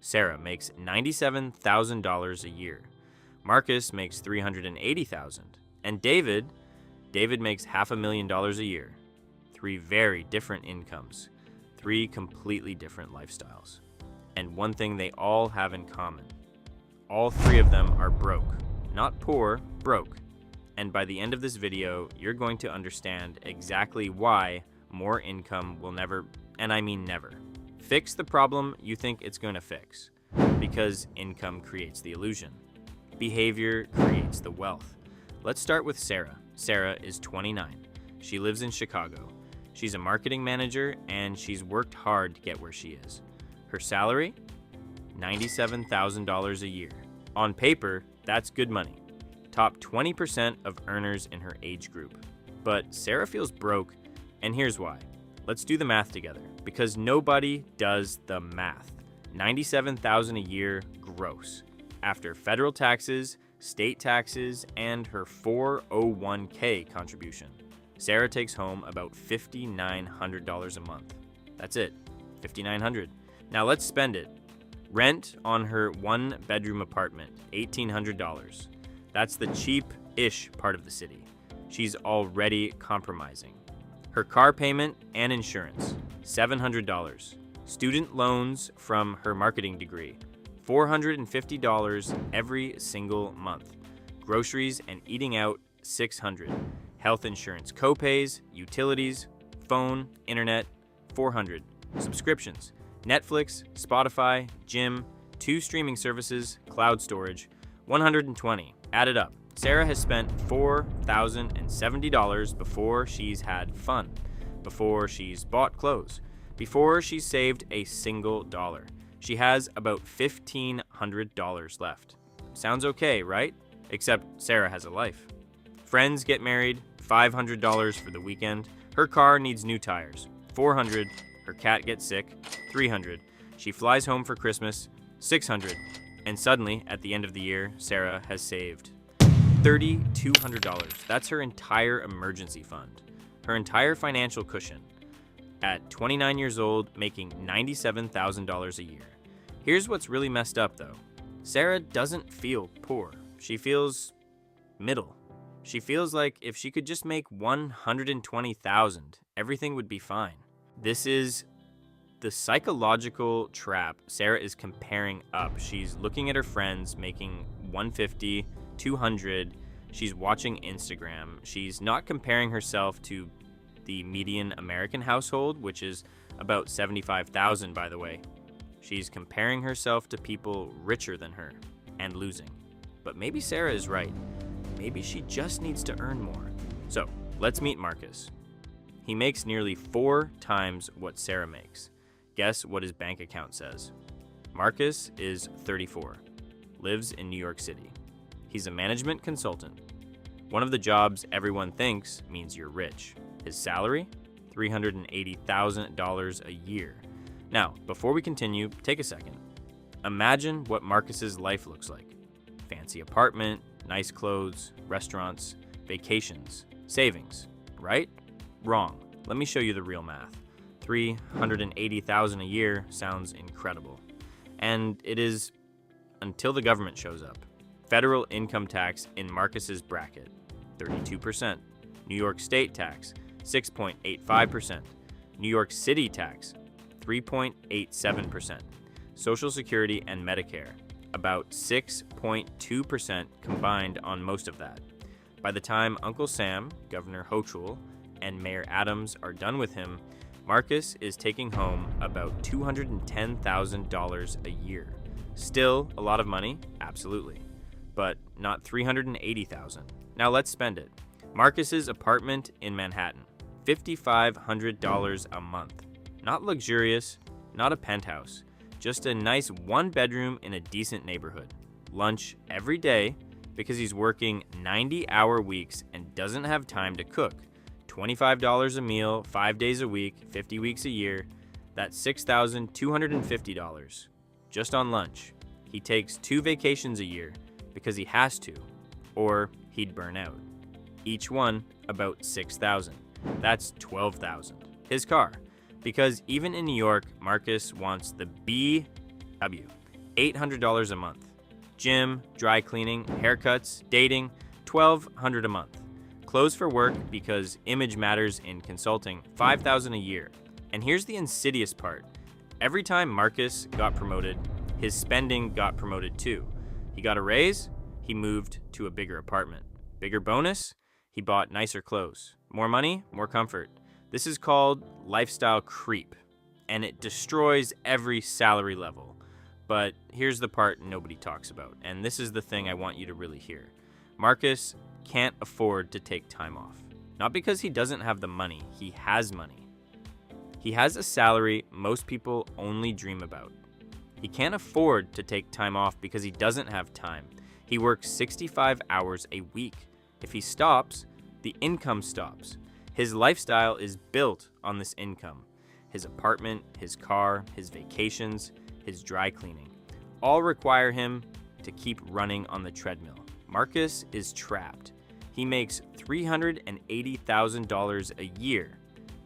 Sarah makes $97,000 a year. Marcus makes $380,000. And David makes $500,000 a year. Three very different incomes. Three completely different lifestyles. And one thing they all have in common. All three of them are broke. Not poor, broke. And by the end of this video, you're going to understand exactly why more income will never, and I mean never, fix the problem you think it's going to fix. Because income creates the illusion. Behavior creates the wealth. Let's start with Sarah. Sarah is 29. She lives in Chicago. She's a marketing manager and she's worked hard to get where she is. Her salary? $97,000 a year. On paper, that's good money. Top 20% of earners in her age group. But Sarah feels broke, and here's why. Let's do the math together, because nobody does the math. $97,000 a year gross. After federal taxes, state taxes, and her 401k contribution. Sarah takes home about $5,900 a month. That's it, $5,900. Now let's spend it. Rent on her one-bedroom apartment, $1,800. That's the cheap-ish part of the city. She's already compromising. Her car payment and insurance, $700. Student loans from her marketing degree, $450 every single month. Groceries and eating out, $600. Health insurance copays, utilities, phone, internet, $400. Subscriptions, Netflix, Spotify, gym, 2 streaming services, cloud storage, $120. Add it up. Sarah has spent $4,070 before she's had fun, before she's bought clothes, before she's saved a single dollar. She has about $1,500 left. Sounds okay, right? Except Sarah has a life. Friends get married, $500 for the weekend. Her car needs new tires, $400. Her cat gets sick, $300. She flies home for Christmas, $600. And suddenly, at the end of the year, Sarah has saved $3,200. That's her entire emergency fund, her entire financial cushion. At 29 years old, making $97,000 a year. Here's what's really messed up, though. Sarah doesn't feel poor. She feels middle. She feels like if she could just make $120,000, everything would be fine. This is the psychological trap Sarah is comparing up. She's looking at her friends making $150, $200. She's watching Instagram. She's not comparing herself to the median American household, which is about $75,000, by the way. She's comparing herself to people richer than her and losing. But maybe Sarah is right. Maybe she just needs to earn more. So let's meet Marcus. He makes nearly 4 times what Sarah makes. Guess what his bank account says. Marcus is 34, lives in New York City. He's a management consultant. One of the jobs everyone thinks means you're rich. His salary? $380,000 a year. Now, before we continue, take a second. Imagine what Marcus's life looks like. Fancy apartment, nice clothes, restaurants, vacations, savings, right? Wrong. Let me show you the real math. $380,000 a year sounds incredible. And it is until the government shows up. Federal income tax in Marcus's bracket, 32%. New York state tax, 6.85%. New York City tax, 3.87%. Social Security and Medicare, about 6.2% combined on most of that. By the time Uncle Sam, Governor Hochul, and Mayor Adams are done with him, Marcus is taking home about $210,000 a year. Still a lot of money, absolutely, but not $380,000. Now let's spend it. Marcus's apartment in Manhattan, $5,500 a month. Not luxurious, not a penthouse, just a nice 1-bedroom in a decent neighborhood. Lunch every day because he's working 90-hour weeks and doesn't have time to cook. $25 a meal, 5 days a week, 50 weeks a year. That's $6,250 just on lunch. He takes 2 vacations a year because he has to, or he'd burn out. Each one about $6,000. That's $12,000. His car, because even in New York, Marcus wants the BW. $800 a month. Gym, dry cleaning, haircuts, dating, $1,200 a month. Clothes for work because image matters in consulting, $5,000 a year. And here's the insidious part. Every time Marcus got promoted, his spending got promoted too. He got a raise, he moved to a bigger apartment. Bigger bonus, he bought nicer clothes. More money, more comfort. This is called lifestyle creep, and it destroys every salary level. But here's the part nobody talks about, and this is the thing I want you to really hear. Marcus can't afford to take time off. Not because he doesn't have the money, he has money. He has a salary most people only dream about. He can't afford to take time off because he doesn't have time. He works 65 hours a week. If he stops, the income stops. His lifestyle is built on this income. His apartment, his car, his vacations, his dry cleaning, all require him to keep running on the treadmill. Marcus is trapped. He makes $380,000 a year,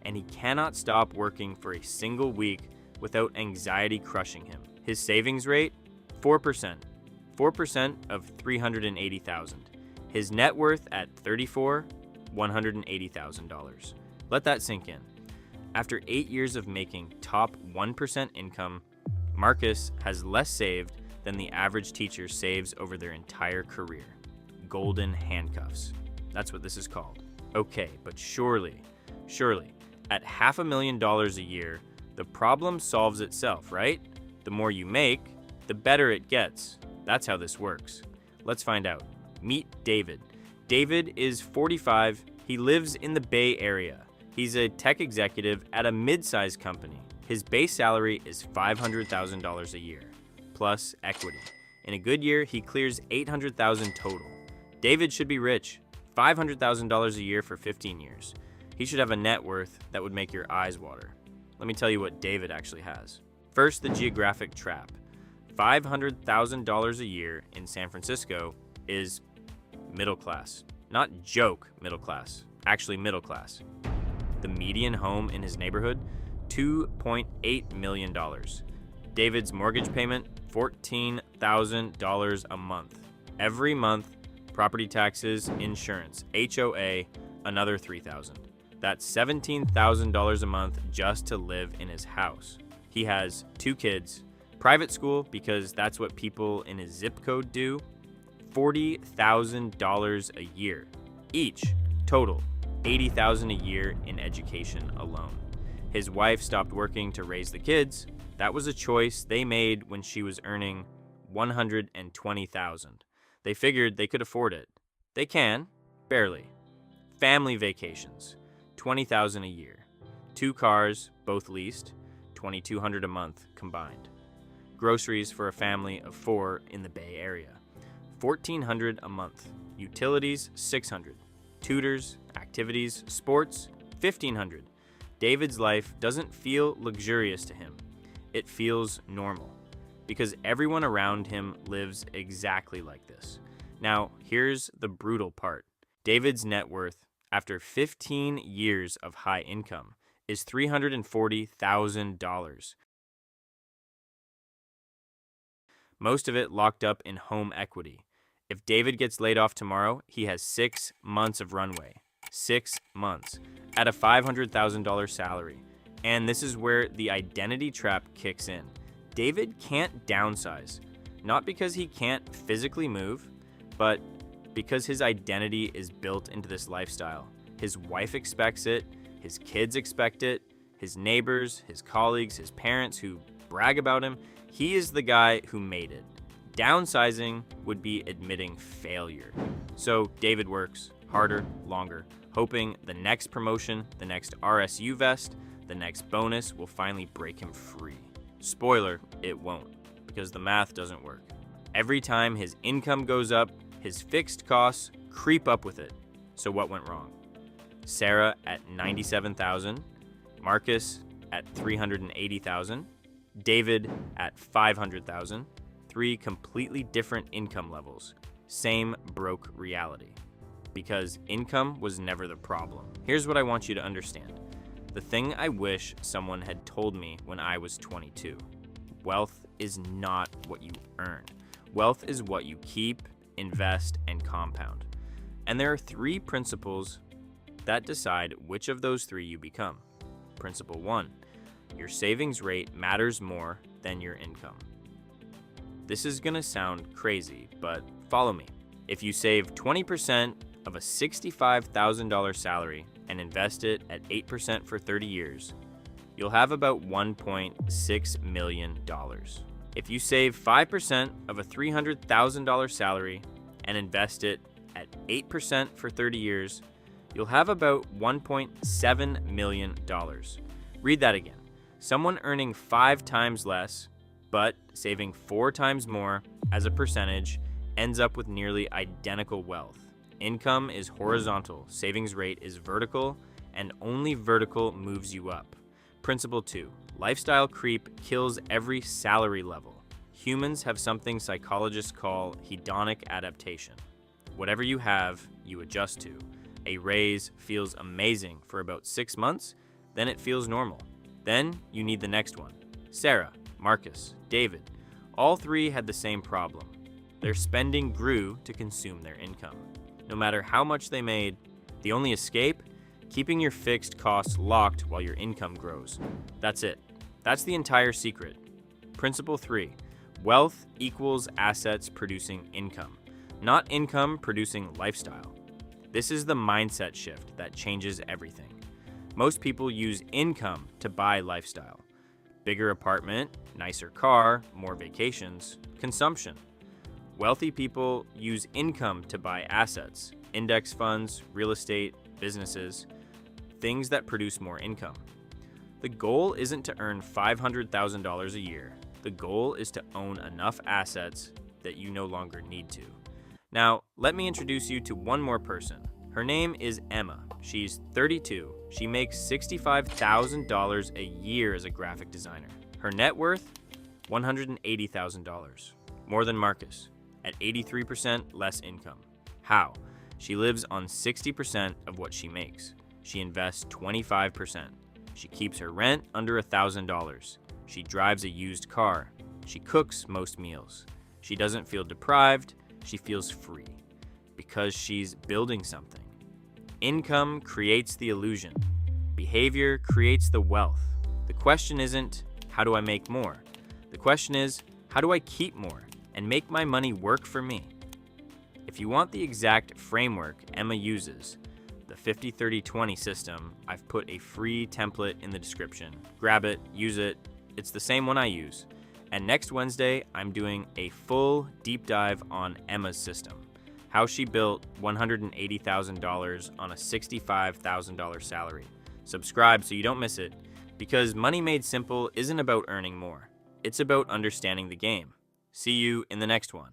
and he cannot stop working for a single week without anxiety crushing him. His savings rate, 4%. 4% of $380,000. His net worth at 34, $180,000. Let that sink in. After 8 years of making top 1% income, Marcus has less saved than the average teacher saves over their entire career. Golden handcuffs. That's what this is called. Okay, but surely, at $500,000 a year, the problem solves itself, right? The more you make, the better it gets. That's how this works. Let's find out. Meet David. David is 45. He lives in the Bay Area. He's a tech executive at a mid-sized company. His base salary is $500,000 a year, plus equity. In a good year, he clears $800,000 total. David should be rich, $500,000 a year for 15 years. He should have a net worth that would make your eyes water. Let me tell you what David actually has. First, the Geographic trap. $500,000 a year in San Francisco is middle class. Not joke middle class, actually middle class. The median home in his neighborhood, $2.8 million. David's mortgage payment, $14,000 a month. Every month, property taxes, insurance, HOA, another $3,000. That's $17,000 a month just to live in his house. He has 2 kids, private school because that's what people in his zip code do, $40,000 a year. Each, total, $80,000 a year in education alone. His wife stopped working to raise the kids. That was a choice they made when she was earning $120,000. They figured they could afford it. They can, barely. Family vacations, $20,000 a year. 2 cars, both leased, $2,200 a month combined. Groceries for a family of 4 in the Bay Area, $1,400 a month. Utilities, $600. Tutors, activities, sports, $1,500. David's life doesn't feel luxurious to him. It feels normal because everyone around him lives exactly like this. Now, here's the brutal part. David's net worth after 15 years of high income is $340,000. Most of it locked up in home equity. If David gets laid off tomorrow, he has 6 months of runway. 6 months at a $500,000 salary. And this is where the identity trap kicks in. David can't downsize, not because he can't physically move, but because his identity is built into this lifestyle. His wife expects it, his kids expect it, his neighbors, his colleagues, his parents who brag about him. He is the guy who made it. Downsizing would be admitting failure. So David works harder, longer, hoping the next promotion, the next RSU vest, the next bonus will finally break him free. Spoiler, it won't, because the math doesn't work. Every time his income goes up, his fixed costs creep up with it. So what went wrong? Sarah at $97,000, Marcus at $380,000, David at $500,000. 3 completely different income levels. Same broke reality. Because income was never the problem. Here's what I want you to understand. The thing I wish someone had told me when I was 22. wealth is not what you earn. Wealth is what you keep, invest, and compound. And there are 3 principles that decide which of those 3 you become. Principle 1, your savings rate matters more than your income. This is gonna sound crazy, but follow me. If you save 20% of a $65,000 salary and invest it at 8% for 30 years, you'll have about $1.6 million. If you save 5% of a $300,000 salary and invest it at 8% for 30 years, you'll have about $1.7 million. Read that again. Someone earning 5 times less, but saving 4 times more as a percentage ends up with nearly identical wealth. Income is horizontal, savings rate is vertical, and only vertical moves you up. Principle 2, lifestyle creep kills every salary level. Humans have something psychologists call hedonic adaptation. Whatever you have, you adjust to. A raise feels amazing for about 6 months, then it feels normal. Then you need the next one. Sarah, Marcus, David, all 3 had the same problem. Their spending grew to consume their income. No matter how much they made, the only escape? Keeping your fixed costs locked while your income grows. That's it. That's the entire secret. Principle 3, wealth equals assets producing income, not income producing lifestyle. This is the mindset shift that changes everything. Most people use income to buy lifestyle. Bigger apartment, nicer car, more vacations, consumption. Wealthy people use income to buy assets, index funds, real estate, businesses, things that produce more income. The goal isn't to earn $500,000 a year. The goal is to own enough assets that you no longer need to. Now, let me introduce you to one more person. Her name is Emma. She's 32. She makes $65,000 a year as a graphic designer. Her net worth, $180,000. More than Marcus, at 83% less income. How? She lives on 60% of what she makes. She invests 25%. She keeps her rent under $1,000. She drives a used car. She cooks most meals. She doesn't feel deprived. She feels free because she's building something. Income creates the illusion. Behavior creates the wealth. The question isn't, how do I make more? The question is, how do I keep more and make my money work for me? If you want the exact framework Emma uses, the 50-30-20 system, I've put a free template in the description. Grab it, use it. It's the same one I use. And next Wednesday, I'm doing a full deep dive on Emma's system, how she built $180,000 on a $65,000 salary. Subscribe so you don't miss it, because Money Made Simple isn't about earning more. It's about understanding the game. See you in the next one.